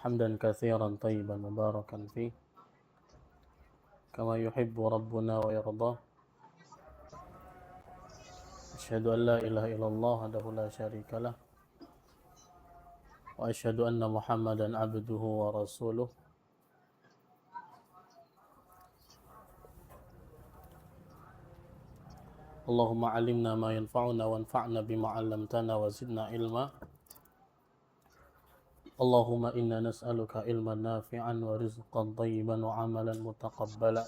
حمدا كثيرا طيبا مباركا فيه كما يحب ربنا ويرضى. أشهد أن لا إله إلا الله وحده لا شريك له وأشهد أن محمدا عبده ورسوله. اللهم علمنا ما ينفعنا وانفعنا بما علمتنا وزدنا علما. اللهم إنا نسألك علما نافعا ورزقا طيبا وعملا متقبلا.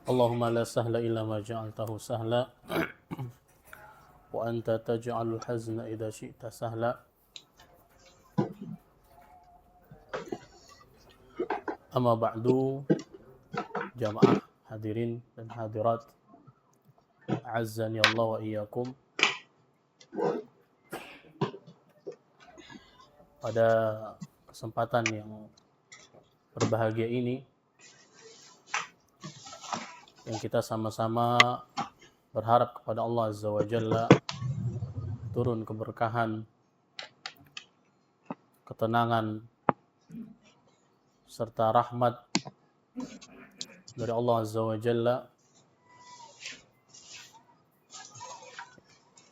اللهم لا سهل إلا ما جعلته سهلا وأنت تجعل الحزن إذا شئت سهلا. أما بعد، jamaah hadirin dan hadirat, azzani Allah wa iyyakum. Pada kesempatan yang berbahagia ini, yang kita sama-sama berharap kepada Allah Azza wa Jalla turun keberkahan, ketenangan, serta rahmat dari Allah Azza wa Jalla,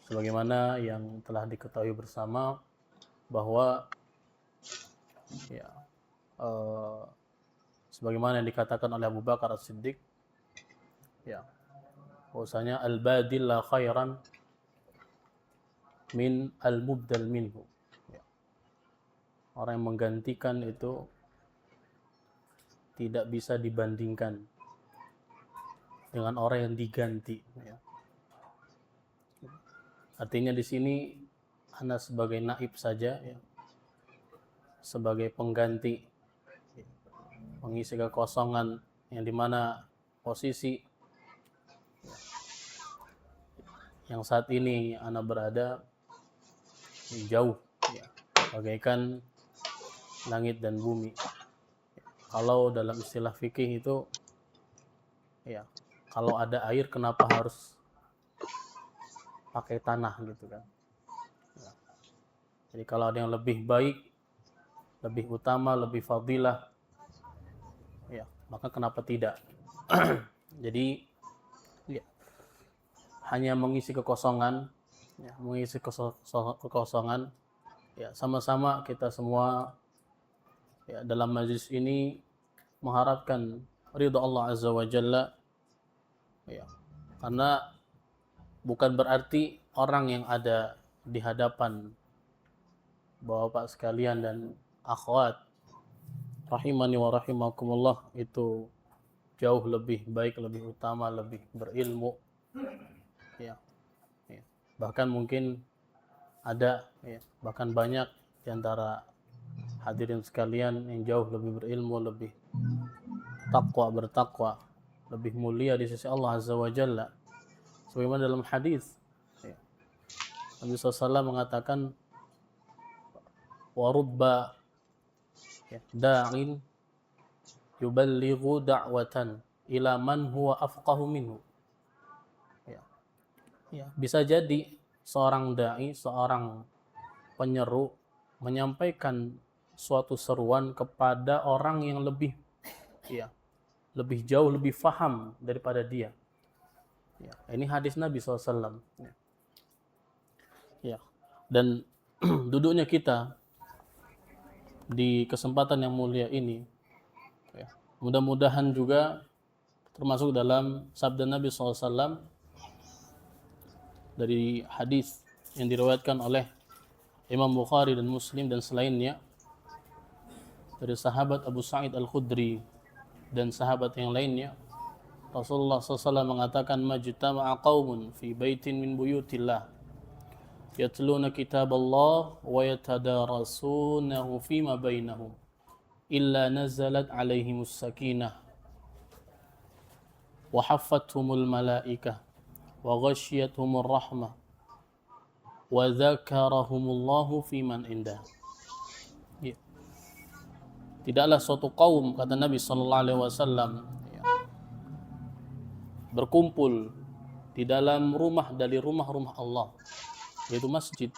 sebagaimana yang telah diketahui bersama bahwa sebagaimana yang dikatakan oleh Abu Bakar As-Siddiq, bahwasanya al-badil la khairan min al-mubdal minhu. Orang yang menggantikan itu tidak bisa dibandingkan dengan orang yang diganti. Artinya di sini Ana sebagai naib saja, sebagai pengganti, mengisi kekosongan yang dimana posisi yang saat ini Ana berada jauh, bagaikan langit dan bumi. Kalau dalam istilah fikih itu, kalau ada air kenapa harus pakai tanah gitu kan? Jadi kalau ada yang lebih baik, lebih utama, lebih fadilah, maka kenapa tidak? Jadi hanya mengisi kekosongan, kekosongan, sama-sama kita semua dalam majlis ini mengharapkan ridha Allah Azza wa Jalla, karena bukan berarti orang yang ada di hadapan Bapak sekalian dan akhwat rahimani wa rahimakumullah itu jauh lebih baik, lebih utama, lebih berilmu, bahkan mungkin ada, bahkan banyak di antara hadirin sekalian yang jauh lebih berilmu, lebih bertakwa, lebih mulia di sisi Allah Azza wa Jalla. Sebagaimana dalam hadis Nabi SAW mengatakan, wa rubba da'in yuballighu da'watan ila man huwa afqahu minhu. Bisa jadi seorang dai, seorang penyeru menyampaikan suatu seruan kepada orang yang lebih jauh, lebih faham daripada dia. Ini hadis Nabi SAW. Dan duduknya kita di kesempatan yang mulia ini, mudah-mudahan juga termasuk dalam sabda Nabi SAW dari hadis yang diriwayatkan oleh Imam Bukhari dan Muslim dan selainnya dari sahabat Abu Sa'id Al-Khudri dan sahabat yang lainnya. Rasulullah SAW mengatakan, majtama'a qaumun fi baitin min buyutillah yatluna kitab Allah wa yatadarasunahu fima bainahum illa nazalat alaihimus sakinah wa haffathumul malaikah wa ghasyiyatuhumur rahmah wa dzakarahumullahu fiman indah. Tidaklah suatu kaum, kata Nabi sallallahu alaihi wasallam, berkumpul di dalam rumah dari rumah-rumah Allah, yaitu masjid,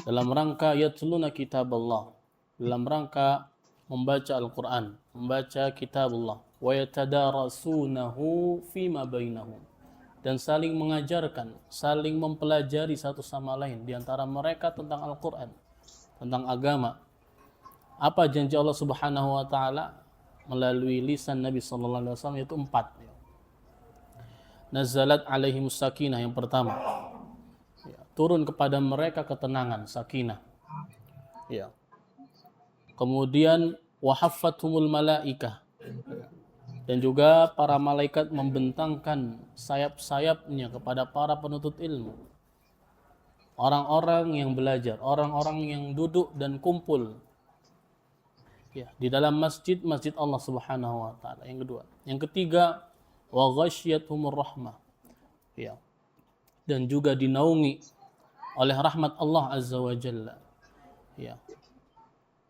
dalam rangka yatluna kitab Allah, dalam rangka membaca Al-Quran, membaca kitab Allah, wa yatadarasunahu fima bainahum, dan saling mengajarkan, saling mempelajari satu sama lain di antara mereka tentang Al-Quran, tentang agama. Apa janji Allah Subhanahu wa taala melalui lisan Nabi sallallahu alaihi wasallam, yaitu 4. Nazalat alaihimus sakinah, yang pertama. Ya, turun kepada mereka ketenangan, sakinah. Ya. Kemudian wahaffathumul malaikah. Dan juga para malaikat membentangkan sayap-sayapnya kepada para penuntut ilmu. Orang-orang yang belajar, orang-orang yang duduk dan kumpul ya, di dalam masjid Allah Subhanahu wa taala. Yang kedua. Yang ketiga, wa ghasyiyatuhumur rahmah. Ya. Dan juga dinaungi oleh rahmat Allah Azza wa Jalla. Ya.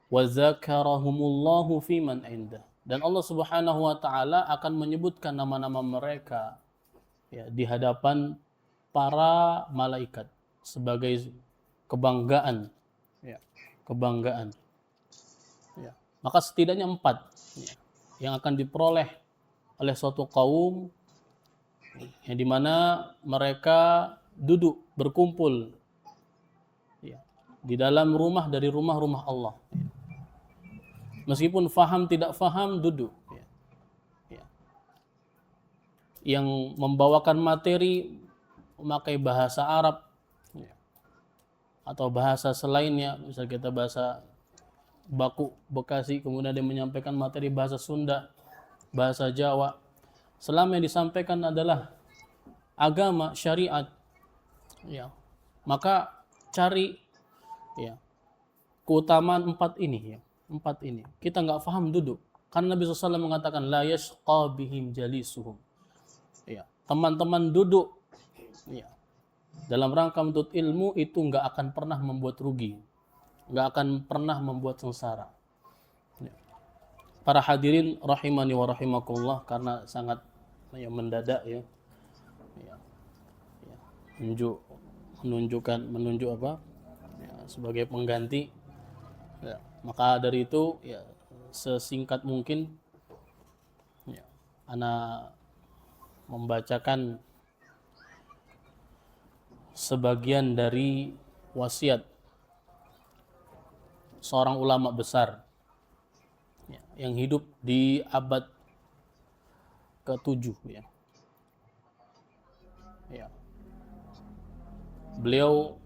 Wa zakarahumullahu fi man indah. Dan Allah Subhanahu wa taala akan menyebutkan nama-nama mereka ya, di hadapan para malaikat sebagai kebanggaan ya, kebanggaan. Ya. Maka setidaknya 4 ya, yang akan diperoleh oleh suatu kaum yang dimana mereka duduk berkumpul ya, di dalam rumah dari rumah-rumah Allah. Ya. Meskipun faham tidak faham, duduk. Ya. Ya. Yang membawakan materi memakai bahasa Arab ya, atau bahasa selainnya, misal kita bahasa baku Bekasi, kemudian dia menyampaikan materi bahasa Sunda, bahasa Jawa, selama yang disampaikan adalah agama, syariat ya, maka cari ya keutamaan 4 ini ya, 4 ini. Kita nggak paham, duduk, karena Nabi SAW mengatakan la yashqa bihim jalisuhum ya, teman-teman duduk ya dalam rangka menuntut ilmu itu nggak akan pernah membuat rugi, nggak akan pernah membuat sengsara. Para hadirin rahimani wa rahimakumullah, karena sangat ya, mendadak ya, ya, ya menunjuk apa ya, sebagai pengganti ya, maka dari itu ya sesingkat mungkin ya, ana membacakan sebagian dari wasiat seorang ulama besar yang hidup di abad ke-7 ya. Ya. Beliau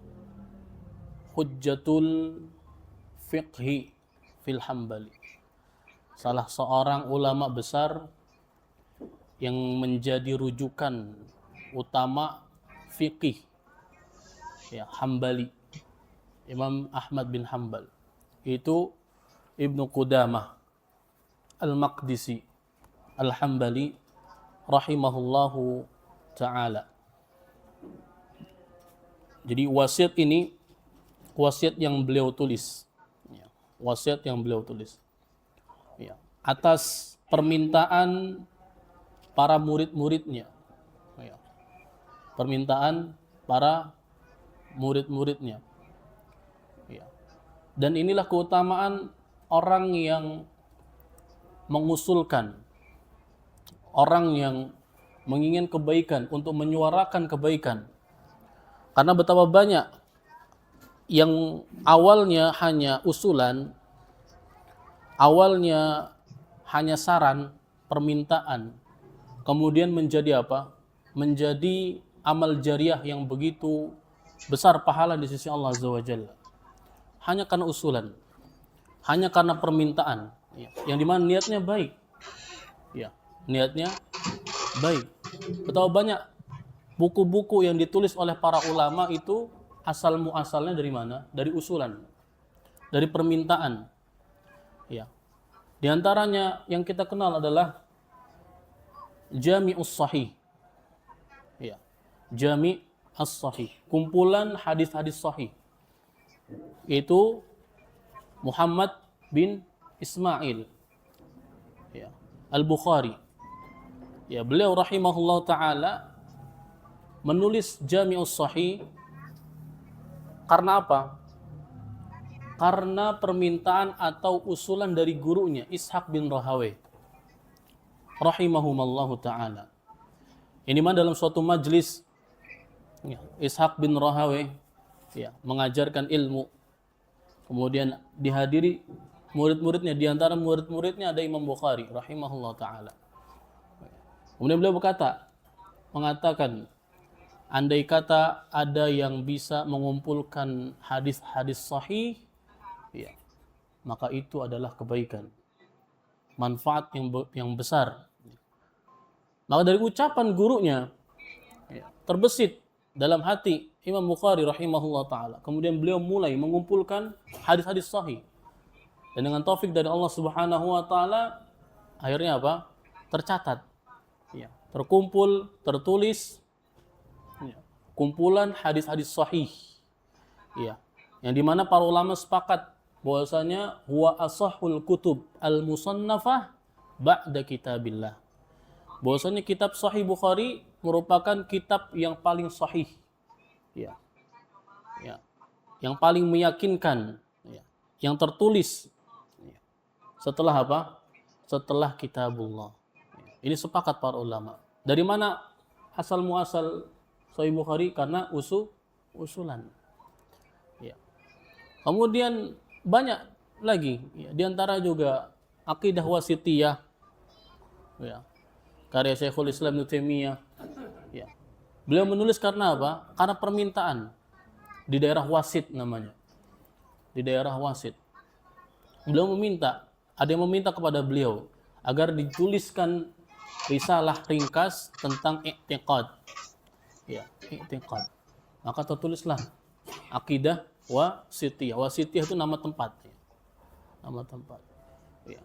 hujjatul fiqhi fil Hambali. Salah seorang ulama besar yang menjadi rujukan utama fiqih ya, Hambali. Imam Ahmad bin Hanbal. Itu Ibnu Qudamah Al-Maqdisi Al-Hambali rahimahullahu ta'ala. Jadi wasiat ini wasiat yang beliau tulis ya, wasiat yang beliau tulis ya, atas permintaan para murid-muridnya ya, permintaan para murid-muridnya ya. Dan inilah keutamaan orang yang mengusulkan, orang yang menginginkan kebaikan, untuk menyuarakan kebaikan. Karena betapa banyak yang awalnya hanya usulan, awalnya hanya saran, permintaan, kemudian menjadi apa? Menjadi amal jariah yang begitu besar pahala di sisi Allah Azza wa Jalla. Hanya karena usulan, hanya karena permintaan. Ya, yang dimana niatnya baik, ya, niatnya baik. Betapa banyak buku-buku yang ditulis oleh para ulama itu asal muasalnya dari mana? Dari usulan, dari permintaan. Ya, di antaranya yang kita kenal adalah Jami'us Sahih, ya, Jami' as-Sahih, kumpulan hadis-hadis sahih. Itu Muhammad bin Ismail ya, Al-Bukhari. Ya, beliau rahimahullah taala menulis Jami'us Sahih karena apa? Karena permintaan atau usulan dari gurunya Ishaq bin Rahawayh rahimahumallahu taala. Ini mah dalam suatu majlis ya, Ishaq bin Rahawayh ya, mengajarkan ilmu. Kemudian dihadiri murid-muridnya, di antara murid-muridnya ada Imam Bukhari rahimahullah taala. Kemudian beliau mengatakan, andai kata ada yang bisa mengumpulkan hadis-hadis sahih, ya, maka itu adalah kebaikan, manfaat yang besar. Maka dari ucapan gurunya ya, terbesit dalam hati Imam Bukhari rahimahullah taala. Kemudian beliau mulai mengumpulkan hadis-hadis sahih. Dan dengan taufik dari Allah Subhanahu wa taala akhirnya apa? Tercatat. Ya, terkumpul, tertulis ya, kumpulan hadis-hadis sahih. Ya, yang dimana para ulama sepakat bahwasanya huwa asahhul kutub al-musannafah ba'da kitabillah. Bahwasanya kitab Sahih Bukhari merupakan kitab yang paling sahih. Ya. Ya. Yang paling meyakinkan, ya, yang tertulis ya, setelah apa? Setelah kitabullah. Ya. Ini sepakat para ulama. Dari mana asal muasal Sahih Bukhari? Karena usulan. Ya. Kemudian banyak lagi, ya, di antara juga Aqidah Wasithiyah, ya, karya Syekhul Islam Ibnu Taimiyah. Ya. Beliau menulis karena apa? Karena permintaan di daerah Wasit namanya. Di daerah Wasit. Beliau meminta, ada yang meminta kepada beliau agar dituliskan risalah ringkas tentang i'tiqad. Ya, i'tiqad. Maka tertulislah Aqidah Wasithiyah. Wasithiyah itu nama tempat. Ya. Nama tempat. Ya.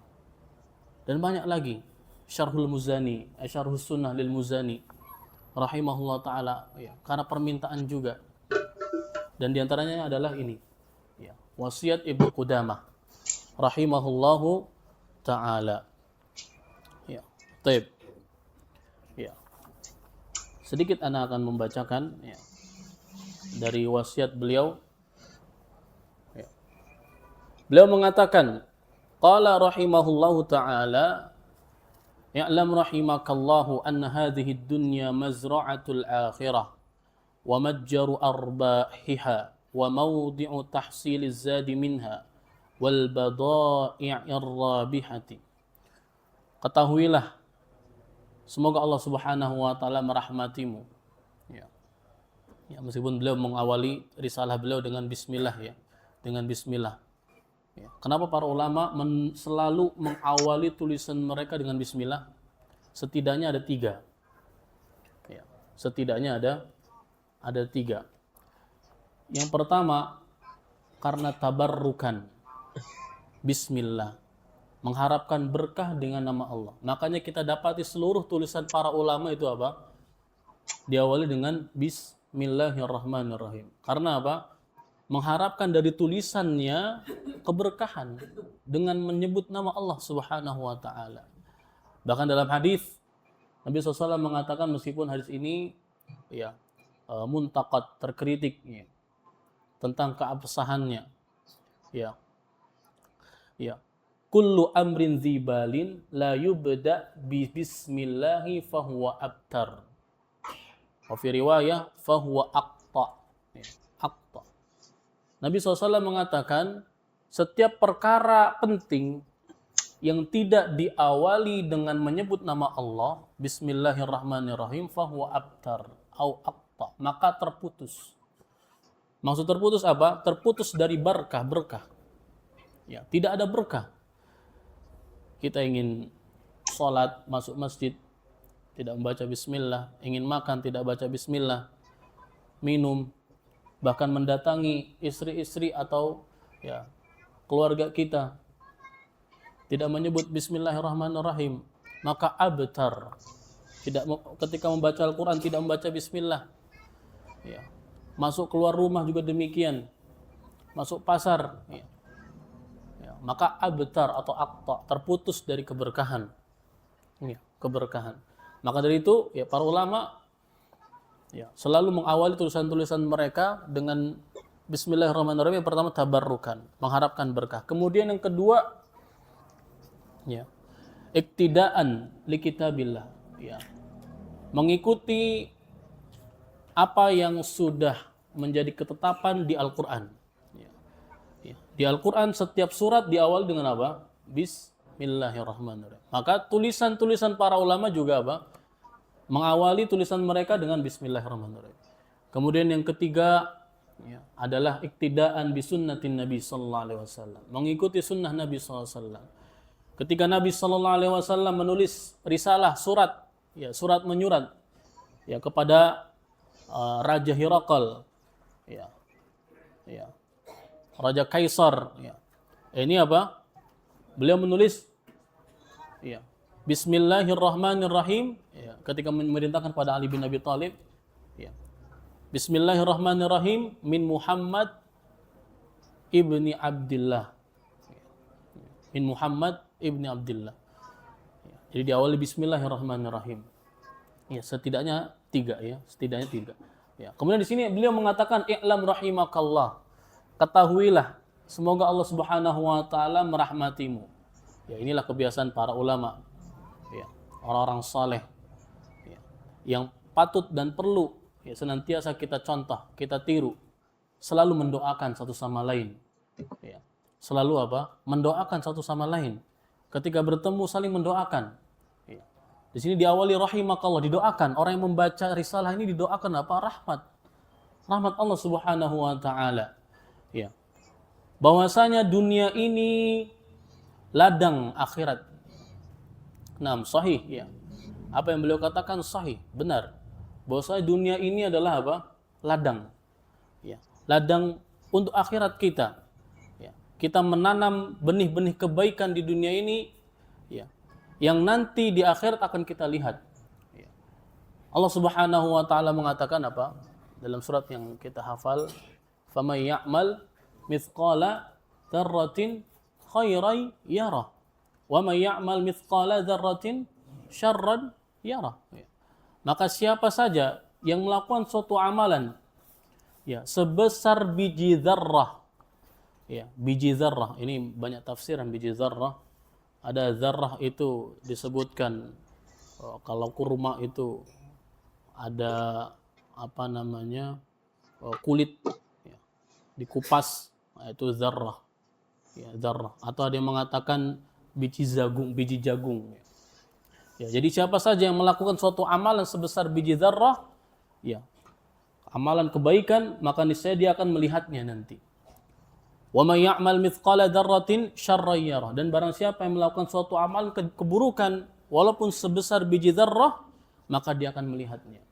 Dan banyak lagi. Syarhul Muzani, Syarhus Sunnah lil Muzani rahimahullah taala, ya, karena permintaan juga. Dan diantaranya adalah ini, ya, wasiat Ibnu Qudamah rahimahullahu taala. Ya, taib. Ya. Sedikit ana akan membacakan ya, dari wasiat beliau. Ya. Beliau mengatakan, qala rahimahullahu taala, "I'lam rahimakallahu anna hadhihi ad-dunya mazra'atul akhirah wa matjaru arbahiha wa mawdi'u tahsiliz zadi minha wal bada'i'ir rabihati." Ketahuilah, semoga Allah Subhanahu wa taala merahmatimu. Ya. Ya, meskipun beliau mengawali risalah beliau dengan bismillah ya, dengan bismillah. Ya. Kenapa para ulama selalu mengawali tulisan mereka dengan bismillah? Setidaknya ada 3. Ya. Setidaknya ada 3. Yang pertama, karena tabarrukan. Bismillah. Mengharapkan berkah dengan nama Allah. Makanya kita dapati seluruh tulisan para ulama itu apa? Diawali dengan Bismillahirrahmanirrahim. Karena apa? Mengharapkan dari tulisannya keberkahan dengan menyebut nama Allah Subhanahu wa taala. Bahkan dalam hadis Nabi SAW mengatakan, meskipun hadis ini ya muntaqad, terkritik ya, tentang keabsahannya. Ya. Ya. Kullu amrin dzibalin la yubda bi bismillahi fahuwa abtar. Wa fi riwayah fahuwa aqta. Ya. Aqta. Nabi SAW mengatakan, setiap perkara penting yang tidak diawali dengan menyebut nama Allah, Bismillahirrahmanirrahim, fahuwa abtar, au aqta, maka terputus. Maksud terputus apa? Terputus dari berkah. Ya, tidak ada berkah. Kita ingin sholat, masuk masjid, tidak membaca bismillah, ingin makan, tidak baca bismillah, minum, bahkan mendatangi istri-istri atau ya keluarga kita tidak menyebut bismillahirrahmanirrahim, maka abtar. Ketika membaca Al-Quran tidak membaca bismillah. Ya. Masuk keluar rumah juga demikian. Masuk pasar, ya. Ya. Maka abtar atau aqta, terputus dari keberkahan. Ya, keberkahan. Maka dari itu ya para ulama Ya, selalu mengawali tulisan-tulisan mereka dengan Bismillahirrahmanirrahim. Yang pertama tabarrukan, mengharapkan berkah. Kemudian yang kedua, ya, iktidaan li kitabillah, ya, mengikuti apa yang sudah menjadi ketetapan di Al-Qur'an. Ya. Ya. Di Al-Qur'an setiap surat diawali dengan apa? Bismillahirrahmanirrahim. Maka tulisan-tulisan para ulama juga apa? Mengawali tulisan mereka dengan Bismillahirrahmanirrahim. Kemudian yang ketiga, ya, adalah iktidaan bi sunnatin Nabi sallallahu alaihi wasallam. Mengikuti sunnah Nabi sallallahu alaihi wasallam. Ketika Nabi sallallahu alaihi wasallam menulis risalah, surat, ya, surat menyurat, ya, kepada Raja Hirakal, ya, ya, Raja Kaisar, ya. Ini apa? Beliau menulis, ya, Bismillahirrahmanirrahim, ya, ketika memerintahkan pada Ali bin Abi Thalib, ya, Bismillahirrahmanirrahim min Muhammad ibni Abdullah, min Muhammad ibni Abdullah. Ya, jadi diawali Bismillahirrahmanirrahim. Ya, setidaknya tiga, ya, setidaknya tiga. Ya. Kemudian di sini beliau mengatakan i'lam rahimakallah. Ketahuilah, semoga Allah Subhanahu wa taala merahmatimu. Ya, inilah kebiasaan para ulama. Ya, orang-orang saleh. Ya, yang patut dan perlu, ya, senantiasa kita contoh, kita tiru. Selalu mendoakan satu sama lain. Ya. Selalu apa? Mendoakan satu sama lain. Ketika bertemu saling mendoakan. Di sini diawali rahimakallah, didoakan. Orang yang membaca risalah ini didoakan apa? Rahmat. Rahmat Allah Subhanahu wa taala. Ya. Bahwasanya dunia ini ladang akhirat. Naam, sahih, ya. Apa yang beliau katakan sahih, benar. Bahwasanya dunia ini adalah apa? Ladang. Ya. Ladang untuk akhirat kita. Ya. Kita menanam benih-benih kebaikan di dunia ini, ya, yang nanti di akhirat akan kita lihat. Allah Subhanahu wa taala mengatakan apa? Dalam surat yang kita hafal, "Faman ya'mal mithqala dzarratin khairan yarah, wa man ya'mal mithqala dzarratin syarran yarah." Maka siapa saja yang melakukan suatu amalan, ya, sebesar biji dzarrah. Ya, biji dzarrah, ini banyak tafsiran biji dzarrah. Ada zarrah itu disebutkan kalau kurma itu ada apa namanya kulit, ya, dikupas, itu zarrah, ya, zarrah. Atau ada yang mengatakan biji jagung. Ya, jadi siapa saja yang melakukan suatu amalan sebesar biji zarrah, ya, amalan kebaikan, maka niscaya dia akan melihatnya nanti. Wa may ya'mal mithqala dzarratin syarran yarah, dan barang siapa yang melakukan suatu amal keburukan walaupun sebesar biji dzarrah, maka dia akan melihatnya.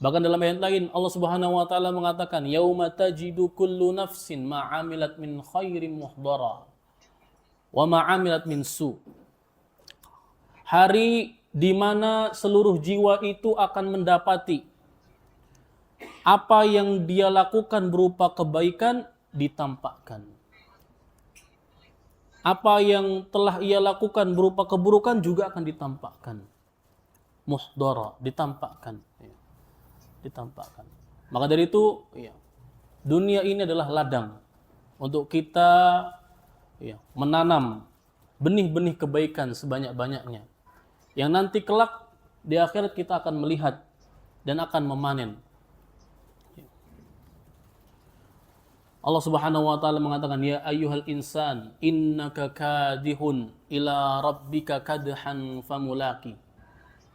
Bahkan dalam ayat lain Allah Subhanahu wa taala mengatakan yauma tajidu kullu nafsin ma 'amilat min khairin muhdara wa ma 'amilat min su. Hari di mana seluruh jiwa itu akan mendapati apa yang dia lakukan berupa kebaikan ditampakkan. Apa yang telah ia lakukan berupa keburukan juga akan ditampakkan. Muhdara, ditampakkan. Ya. Ditampakkan. Maka dari itu, ya, dunia ini adalah ladang untuk kita, ya, menanam benih-benih kebaikan sebanyak-banyaknya. Yang nanti kelak di akhirat kita akan melihat dan akan memanen. Allah Subhanahu wa taala mengatakan ya ayyuhal insan innaka kadihun ila rabbika kadhan famulaki.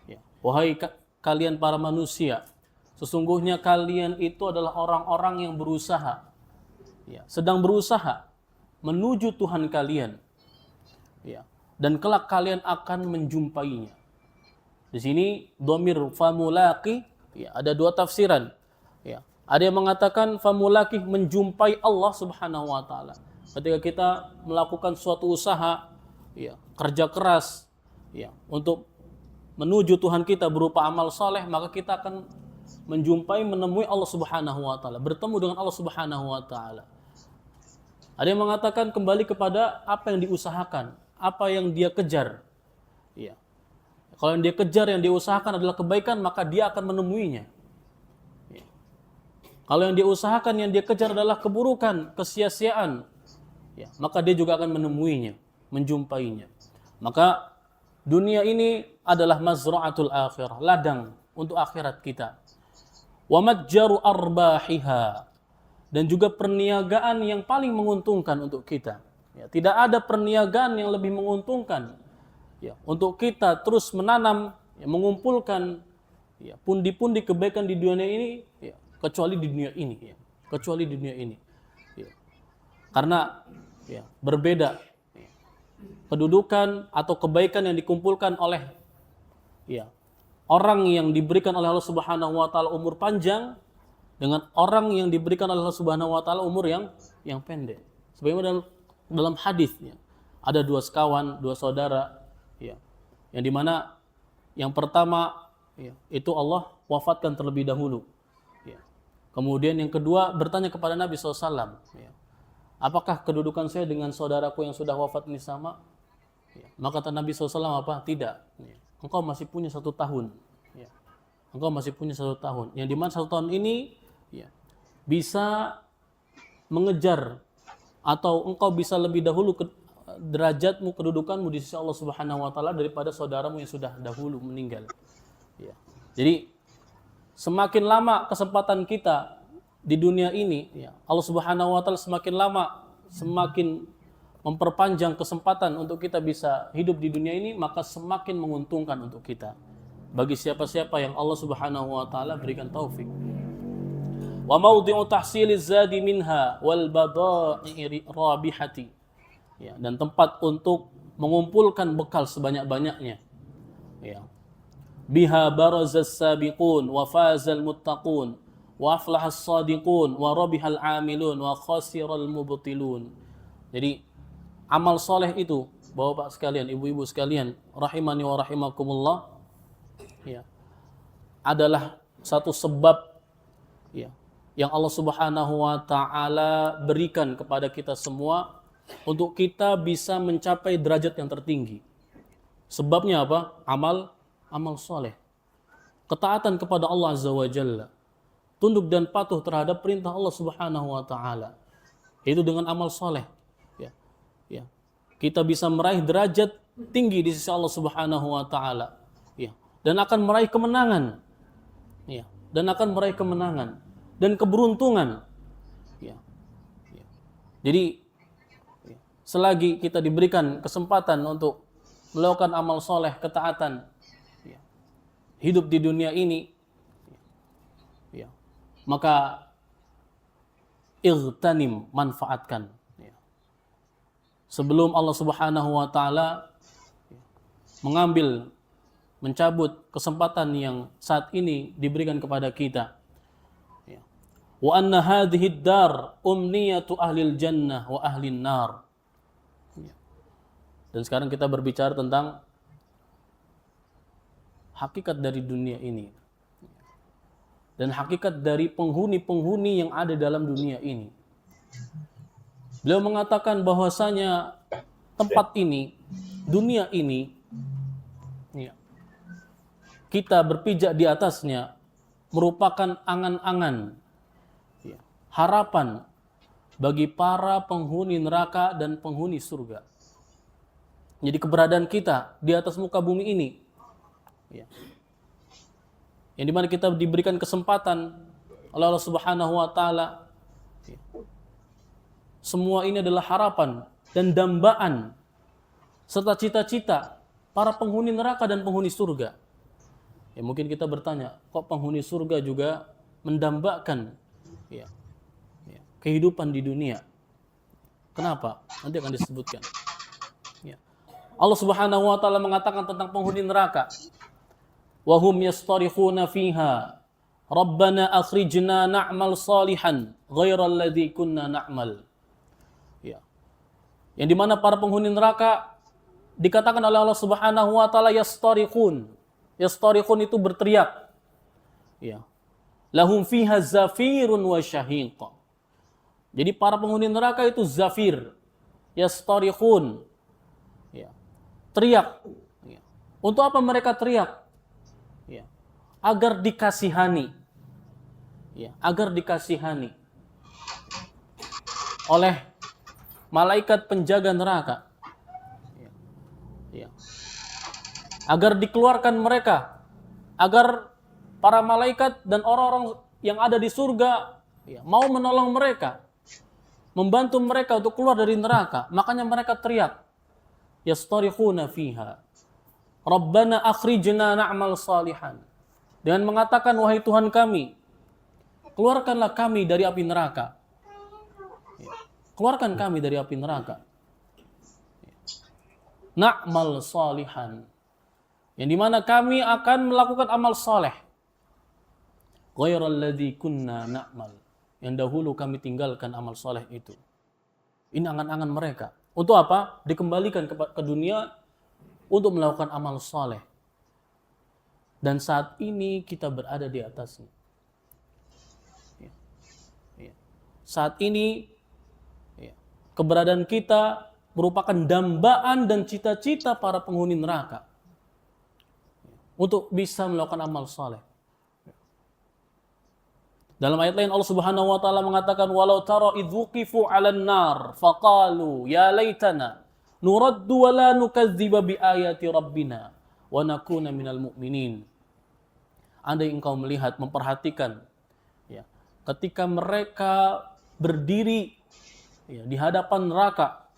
Ya, wahai kalian para manusia, sesungguhnya kalian itu adalah orang-orang yang berusaha, ya, sedang berusaha menuju Tuhan kalian. Ya, dan kelak kalian akan menjumpainya. Di sini dhamir famulaki, ya, ada dua tafsiran. Ya. Ada yang mengatakan famulaki, menjumpai Allah Subhanahu wa taala. Ketika kita melakukan suatu usaha, ya, kerja keras, ya, untuk menuju Tuhan kita berupa amal soleh, maka kita akan menemui Allah Subhanahu wa taala, bertemu dengan Allah Subhanahu wa taala. Ada yang mengatakan kembali kepada apa yang diusahakan, apa yang dia kejar. Ya. Kalau yang dia kejar, yang dia usahakan adalah kebaikan, maka dia akan menemuinya. Kalau yang dia usahakan, yang dia kejar adalah keburukan, kesia-siaan, ya, maka dia juga akan menemuinya, menjumpainya. Maka dunia ini adalah mazra'atul akhirah, ladang untuk akhirat kita. Wa matjaru arbahiha, dan juga perniagaan yang paling menguntungkan untuk kita. Ya, tidak ada perniagaan yang lebih menguntungkan, ya, untuk kita terus menanam, ya, mengumpulkan, ya, pundi-pundi kebaikan di dunia ini, ya, kecuali di dunia ini, ya, kecuali di dunia ini, ya. Karena, ya, berbeda, ya, kedudukan atau kebaikan yang dikumpulkan oleh, ya, orang yang diberikan oleh Allah Subhanahu wa taala umur panjang dengan orang yang diberikan oleh Allah Subhanahu wa taala umur yang pendek. Sebagaimana dalam hadis, ya, ada dua sekawan, dua saudara, ya, yang dimana yang pertama, ya, itu Allah wafatkan terlebih dahulu, ya. Kemudian yang kedua bertanya kepada Nabi SAW, ya, apakah kedudukan saya dengan saudaraku yang sudah wafat ini sama? Ya. Maka kata Nabi SAW apa? Tidak. Ya. Engkau masih punya 1 tahun. Ya. Engkau masih punya 1 tahun. Yang dimana 1 tahun ini, ya, bisa mengejar atau engkau bisa lebih dahulu derajatmu, kedudukanmu di sisi Allah Subhanahu wa taala daripada saudaramu yang sudah dahulu meninggal. Ya. Jadi semakin lama kesempatan kita di dunia ini, ya, Allah Subhanahu wa taala semakin lama semakin memperpanjang kesempatan untuk kita bisa hidup di dunia ini, maka semakin menguntungkan untuk kita. Bagi siapa-siapa yang Allah Subhanahu wa taala berikan taufik. Wa mawdi'u tahsiliz zadi minha wal bada'i rabihati. Ya, dan tempat untuk mengumpulkan bekal sebanyak-banyaknya. Ya. Biha barazas sabiqun wa fazal muttaqun wa aflahas sadiqun wa rabihal amilun wa khasiral mubtilun. Jadi amal soleh itu, Bapak sekalian, ibu-ibu sekalian, rahimani wa rahimakumullah, ya, adalah satu sebab, ya, yang Allah Subhanahu wa taala berikan kepada kita semua untuk kita bisa mencapai derajat yang tertinggi. Sebabnya apa? Amal soleh, ketaatan kepada Allah Azza wa Jalla, tunduk dan patuh terhadap perintah Allah Subhanahu wa taala. Itu dengan amal soleh, ya, ya, kita bisa meraih derajat tinggi di sisi Allah Subhanahu wa taala, ya, dan akan meraih kemenangan, ya, dan akan meraih kemenangan dan keberuntungan, ya, ya. Jadi, ya, selagi kita diberikan kesempatan untuk melakukan amal soleh, ketaatan, hidup di dunia ini, ya, maka igtanim, manfaatkan, ya. Sebelum Allah Subhanahu wa taala, ya, mencabut kesempatan yang saat ini diberikan kepada kita, ya. Wa anna hadhihi ad-dar umniyatu ahlil jannah wa ahlin nar. Ya. Dan sekarang kita berbicara tentang hakikat dari dunia ini dan hakikat dari penghuni-penghuni yang ada dalam dunia ini. Beliau mengatakan bahwasanya tempat ini, dunia ini, ya, kita berpijak di atasnya merupakan angan-angan, ya, harapan bagi para penghuni neraka dan penghuni surga. Jadi keberadaan kita di atas muka bumi ini, ya, yang dimana kita diberikan kesempatan oleh Allah Subhanahu wa taala, ya, semua ini adalah harapan dan dambaan serta cita-cita para penghuni neraka dan penghuni surga. Ya, mungkin kita bertanya, kok penghuni surga juga mendambakan, ya, ya, kehidupan di dunia? Kenapa? Nanti akan disebutkan. Ya. Allah Subhanahu wa taala mengatakan tentang penghuni neraka, wahum yastarikhuna fiha rabbana akhrijna na'mal salihan ghairal ladzi kunna na'mal. Ya. Yang dimana para penghuni neraka dikatakan oleh Allah Subhanahu wa taala yastarikhun. Yastarikhun itu berteriak. Ya. Lahum fiha zafirun wa syahiq. Jadi para penghuni neraka itu zafir, yastarikhun. Ya. Teriak. Ya. Untuk apa mereka teriak? Ya, agar dikasihani, ya, agar dikasihani oleh malaikat penjaga neraka, ya, ya, agar dikeluarkan mereka, agar para malaikat dan orang-orang yang ada di surga, ya, mau menolong mereka, membantu mereka untuk keluar dari neraka. Makanya mereka teriak, yastarikhuna fiha, Rabbana akhrijna na'mal salihan. Dengan mengatakan, wahai Tuhan kami, keluarkanlah kami dari api neraka. Keluarkan kami dari api neraka. Na'mal salihan. Yang dimana kami akan melakukan amal saleh. Ghairal ladzi kunna na'mal. Yang dahulu kami tinggalkan amal saleh itu. Ini angan-angan mereka. Untuk apa? Dikembalikan ke dunia untuk melakukan amal saleh. Dan saat ini kita berada di atasnya. Saat ini keberadaan kita merupakan dambaan dan cita-cita para penghuni neraka untuk bisa melakukan amal saleh. Dalam ayat lain Allah Subhanahu wa taala mengatakan walau tara idh wuqifu 'alan nar faqalu ya laitana nuraddu wa la nukadziba bi ayati rabbina wa nakuna minal mu'minin. Andai engkau melihat, memperhatikan, ya, ketika mereka berdiri, ya, di hadapan neraka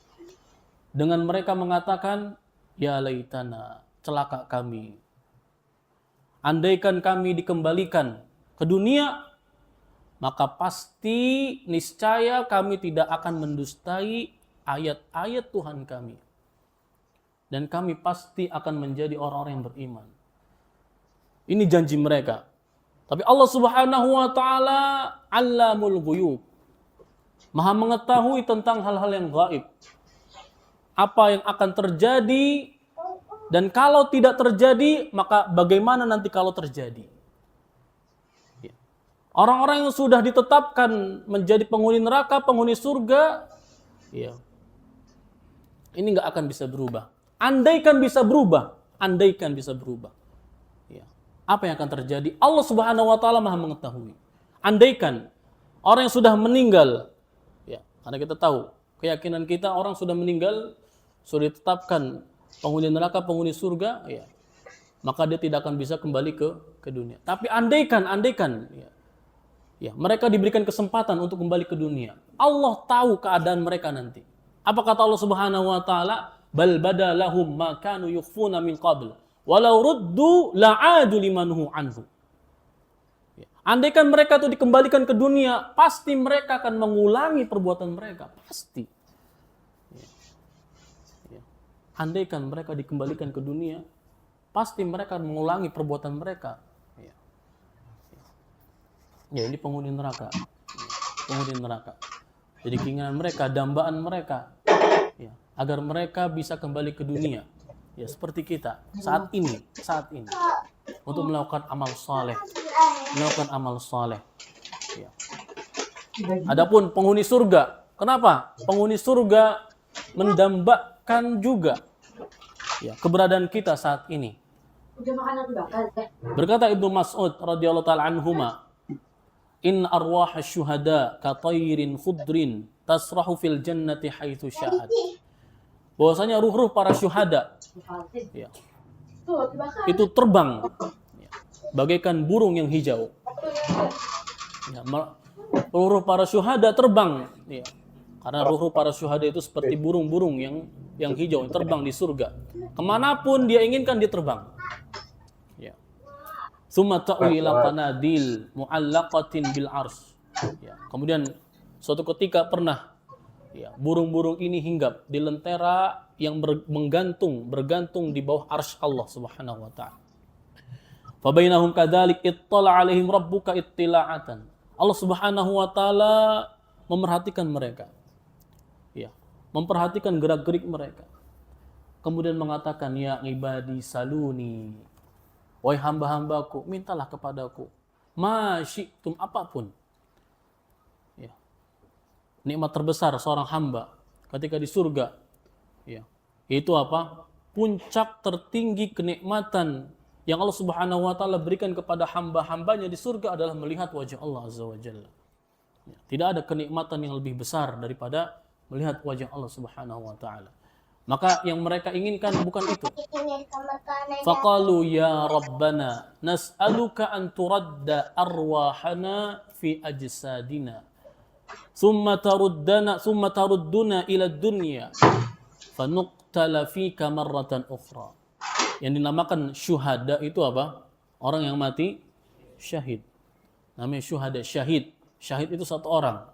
dengan mereka mengatakan ya laitana, celaka kami. Andaikan kami dikembalikan ke dunia, maka pasti niscaya kami tidak akan mendustai ayat-ayat Tuhan kami. Dan kami pasti akan menjadi orang-orang yang beriman. Ini janji mereka. Tapi Allah Subhanahu wa taala Allamul Ghuyub. Maha mengetahui tentang hal-hal yang gaib. Apa yang akan terjadi, dan kalau tidak terjadi, maka bagaimana nanti kalau terjadi. Orang-orang yang sudah ditetapkan menjadi penghuni neraka, penghuni surga, ya, ini nggak akan bisa berubah. Andaikan bisa berubah, andaikan bisa berubah. Ya. Apa yang akan terjadi? Allah Subhanahu wa taala Maha mengetahui. Andaikan orang yang sudah meninggal, ya, karena kita tahu keyakinan kita orang sudah meninggal, sudah ditetapkan penghuni neraka, penghuni surga, ya, maka dia tidak akan bisa kembali ke dunia. Tapi andaikan, ya, mereka diberikan kesempatan untuk kembali ke dunia. Allah tahu keadaan mereka nanti. Apa kata Allah Subhanahu wa taala? Bal badalahum ma kanu yukhfuna min qabl. Walau ruddu la'adu limanhu anhu. Ya. Andaikan mereka itu dikembalikan ke dunia, pasti mereka akan mengulangi perbuatan mereka, pasti. Ya. Ya. Andaikan mereka dikembalikan ke dunia, pasti mereka akan mengulangi perbuatan mereka. Ya, ini penghuni neraka. Penghuni neraka. Jadi keinginan mereka, dambaan mereka, ya, agar mereka bisa kembali ke dunia. Ya, seperti kita saat ini untuk melakukan amal saleh, Ya. Adapun penghuni surga, kenapa? Penghuni surga mendambakan juga, ya, keberadaan kita saat ini. Berkata Ibnu Mas'ud radhiyallahu taala anhuma, in arwah syuhada katairin khudrin tasrahu fil jannati haitsu sya'at. Bahwasanya ruh-ruh para syuhada, ya, itu terbang, ya, bagaikan burung yang hijau. Ya, ruh-ruh para syuhada terbang, ya, karena ruh-ruh para syuhada itu seperti burung-burung yang hijau yang terbang di surga. Kemanapun dia inginkan dia terbang. Ya. Tsumma ta'wi ila qanadil mu'allaqatin bil ars. Ya. Kemudian suatu ketika pernah, ya, burung-burung ini hinggap di lentera yang bergantung di bawah arsy Allah Subhanahu wa taala. Fa bainahum kadzalik ittala 'alaihim rabbuka ittila'atan. Allah Subhanahu wa taala memerhatikan mereka. Ya, memperhatikan gerak-gerik mereka. Kemudian mengatakan, ya ibadi saluni. Wahai hamba-hambaku, mintalah kepadaku. Ma syi'tum, apapun. Ya. Nikmat terbesar seorang hamba ketika di surga, ya, itu apa? Puncak tertinggi kenikmatan yang Allah Subhanahu wa taala berikan kepada hamba-hambanya di surga adalah melihat wajah Allah Azza wa Jalla. Ya, tidak ada kenikmatan yang lebih besar daripada melihat wajah Allah Subhanahu wa taala. Maka yang mereka inginkan bukan itu. Faqalu ya Rabbana nas'aluka an turadda arwahana fi ajsadina thumma tarudduna ila dunya fanuqtala fika marratan ukhra. Yang dinamakan syuhada itu apa? Orang yang mati syahid. Namanya syuhada, syahid. Syahid itu satu orang.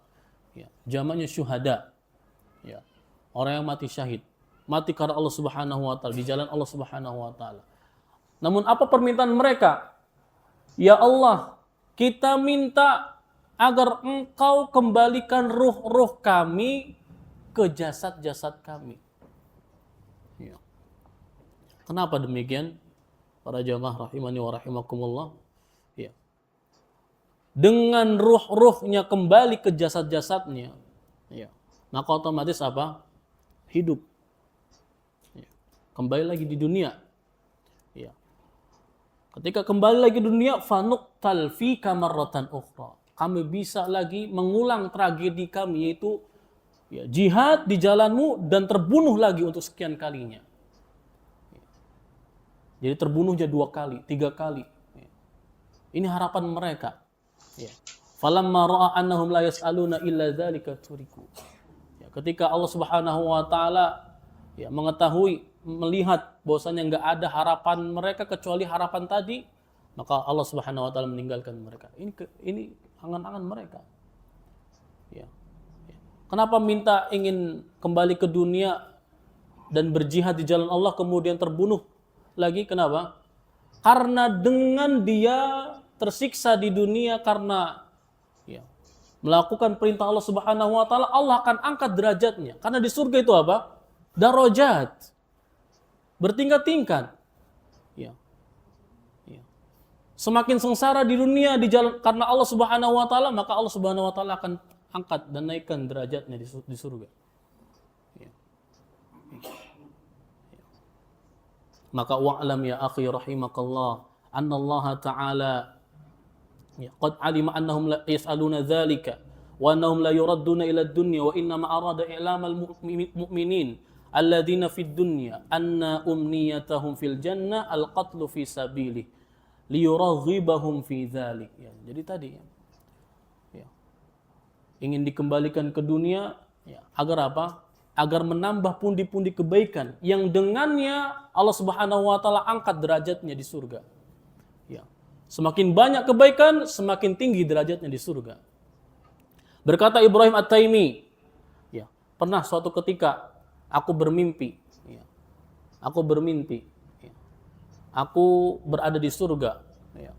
Ya, jamaknya syuhada. Ya. Orang yang mati syahid. Mati karena Allah Subhanahu wa taala, di jalan Allah Subhanahu wa taala. Namun apa permintaan mereka? Ya Allah, kita minta agar Engkau kembalikan ruh-ruh kami ke jasad-jasad kami. Ya. Kenapa demikian? Para jamaah rahimani wa rahimakumullah. Ya. Dengan ruh-ruhnya kembali ke jasad-jasadnya, ya, maka otomatis apa? Hidup. Kembali lagi di dunia. Ya. Ketika kembali lagi di dunia, fanuqtal fika marratan ukhra. Kami bisa lagi mengulang tragedi kami, yaitu ya, jihad di jalanmu dan terbunuh lagi untuk sekian kalinya. Ya. Jadi terbunuhnya 2 kali, 3 kali. Ya. Ini harapan mereka. Ya. Falamma ra'a annahum la yas'aluna illa dzalika turiku. Ya, ketika Allah Subhanahu wa taala ya mengetahui, melihat bahwasanya enggak ada harapan mereka kecuali harapan tadi, maka Allah Subhanahu wa taala meninggalkan mereka. Ini angan-angan mereka. Ya. Ya. Kenapa minta ingin kembali ke dunia dan berjihad di jalan Allah kemudian terbunuh lagi? Kenapa? Karena dengan dia tersiksa di dunia karena ya, melakukan perintah Allah Subhanahu wa taala, Allah akan angkat derajatnya. Karena di surga itu apa? Darajat. Bertingkat-tingkat. Ya. Ya. Semakin sengsara di dunia di jalan karena Allah Subhanahu wa taala, maka Allah Subhanahu wa taala akan angkat dan naikkan derajatnya di surga. Ya. Ya. Maka wa'lam ya akhi rahimakallah anna Allah taala ya qad alima annahum la yas'aluna dzalika wa annahum la yuradduna ila ad-dunya wa inna ma arada i'lamal mu'minin alladzina fid dunya anna umniyatahum fil jannah al-qatlu fi sabilih liyuraghibahum fi dzalik. Ya, jadi tadi ya, ingin dikembalikan ke dunia ya, agar apa? Agar menambah pundi-pundi kebaikan yang dengannya Allah Subhanahu wa taala angkat derajatnya di surga. Ya. Semakin banyak kebaikan, semakin tinggi derajatnya di surga. Berkata Ibrahim At-Taimi, ya, pernah suatu ketika aku bermimpi, ya. Aku bermimpi, ya. Aku berada di surga, ya.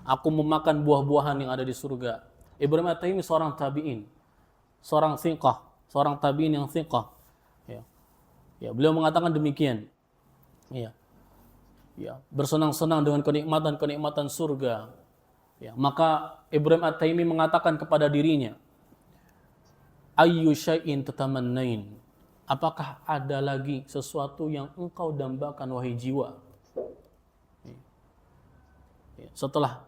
Aku memakan buah-buahan yang ada di surga. Ibrahim At-Taimi seorang tabi'in, seorang thiqah, seorang tabi'in yang thiqah. Ya. Ya, beliau mengatakan demikian. Ya. Ya, bersenang-senang dengan kenikmatan-kenikmatan surga. Ya, maka Ibrahim At-Taimi mengatakan kepada dirinya, ayyu syai'in tatamannain? Apakah ada lagi sesuatu yang engkau dambakan wahai jiwa? Ya, setelah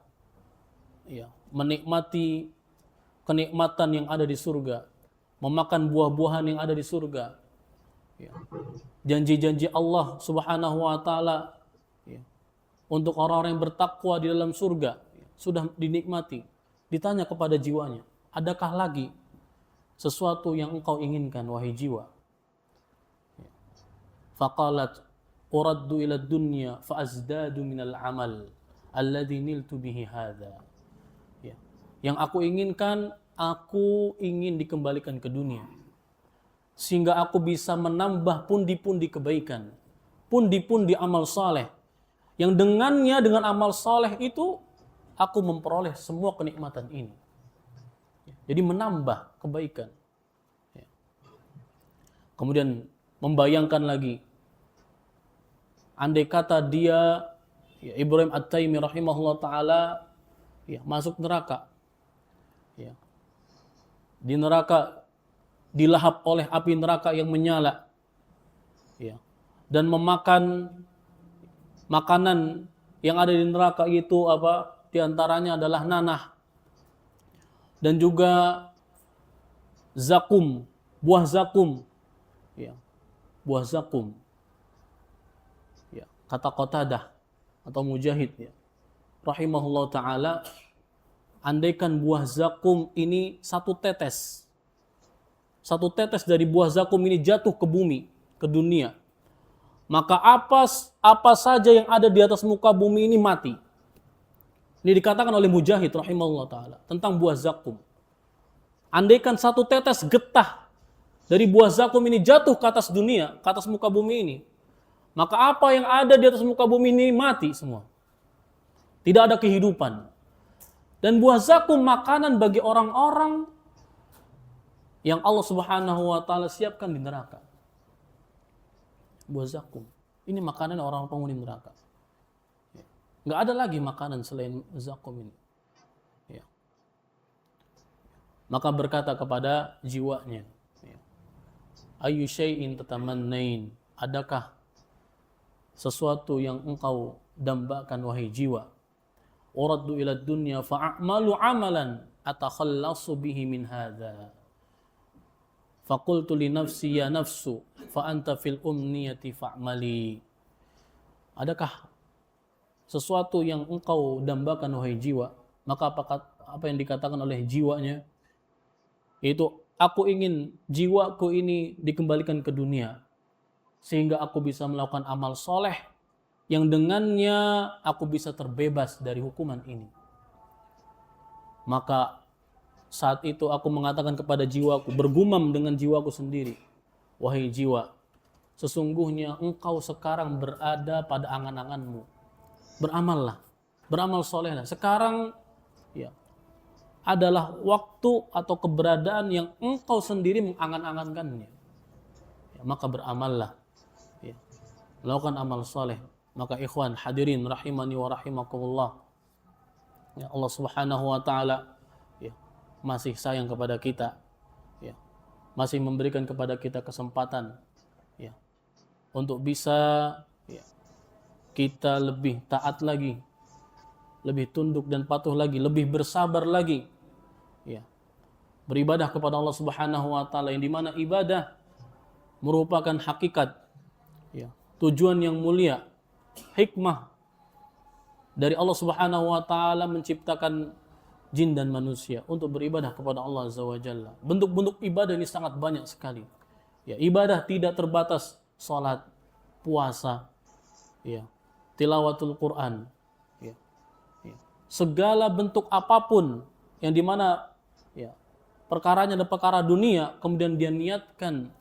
ya, menikmati kenikmatan yang ada di surga, memakan buah-buahan yang ada di surga, ya, janji-janji Allah Subhanahu wa taala ya, untuk orang-orang yang bertakwa di dalam surga ya, sudah dinikmati. Ditanya kepada jiwanya, adakah lagi sesuatu yang engkau inginkan wahai jiwa? Ya. Faqalat uraddu ila dunya fa azdadu minal amal alladhi niltu bihi hadha. Ya. Yang aku inginkan, aku ingin dikembalikan ke dunia sehingga aku bisa menambah pundi-pundi kebaikan, pundi-pundi amal saleh yang dengannya, dengan amal saleh itu aku memperoleh semua kenikmatan ini. Jadi menambah kebaikan. Kemudian membayangkan lagi, andai kata dia ya, Ibrahim At-Taimi rahimahullah ta'ala ya, masuk neraka ya. Di neraka dilahap oleh api neraka yang menyala ya, dan memakan makanan yang ada di neraka itu apa? Di antaranya adalah nanah dan juga zakum, buah zakum. Ya, buah zakum. Ya, kata Qatadah atau Mujahid ya. Rahimahullah taala, andaikan buah zakum ini satu tetes dari buah zakum ini jatuh ke bumi, ke dunia, maka apa saja yang ada di atas muka bumi ini mati. Ini dikatakan oleh Mujahid rahimahullah taala tentang buah zakum. Andaikan satu tetes getah dari buah zakum ini jatuh ke atas dunia, ke atas muka bumi ini, maka apa yang ada di atas muka bumi ini mati semua. Tidak ada kehidupan. Dan buah zakum makanan bagi orang-orang yang Allah Subhanahu wa taala siapkan di neraka. Buah zakum. Ini makanan orang penghuni neraka. Enggak ada lagi makanan selain zakum ini. Ya. Maka berkata kepada jiwanya, ya. Ayyu syai'in tatamannain? Adakah sesuatu yang engkau dambakan wahai jiwa? Uraddu ila dunya fa'amalu amalan atakhallasu bihi min hadza. Faqultu li nafsi ya nafsu fa anta fil umniyati fa'mali. Adakah sesuatu yang engkau dambakan wahai jiwa? Maka apa yang dikatakan oleh jiwanya? Yaitu aku ingin jiwaku ini dikembalikan ke dunia sehingga aku bisa melakukan amal soleh yang dengannya aku bisa terbebas dari hukuman ini. Maka saat itu aku mengatakan kepada jiwaku, bergumam dengan jiwaku sendiri, wahai jiwa, sesungguhnya engkau sekarang berada pada angan-anganmu. Beramallah, beramal solehlah. Sekarang ya adalah waktu atau keberadaan yang engkau sendiri mengangan-angankannya. Ya, maka beramallah, ya, melakukan amal soleh. Maka ikhwan hadirin rahimani wa rahimakumullah, ya, Allah Subhanahu wa taala masih sayang kepada kita, ya, masih memberikan kepada kita kesempatan, ya, untuk bisa, ya, kita lebih taat lagi, lebih tunduk dan patuh lagi, lebih bersabar lagi, ya, beribadah kepada Allah Subhanahu wa taala, yang dimana ibadah merupakan hakikat, ya, tujuan yang mulia, hikmah dari Allah Subhanahu wa taala menciptakan jin dan manusia untuk beribadah kepada Allah Azza wa Jalla. Bentuk-bentuk ibadah ini sangat banyak sekali. Ya, ibadah tidak terbatas salat, puasa, ya, tilawatul Quran, ya, ya. Segala bentuk apapun yang dimana, ya, perkaranya adalah perkara dunia, kemudian dia niatkan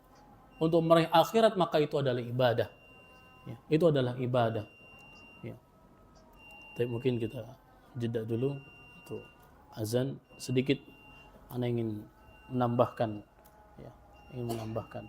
untuk meraih akhirat, maka itu adalah ibadah. Ya, itu adalah ibadah. Ya. Tapi mungkin kita jeda dulu untuk azan sedikit. Ana ingin menambahkan, ya, ingin menambahkan.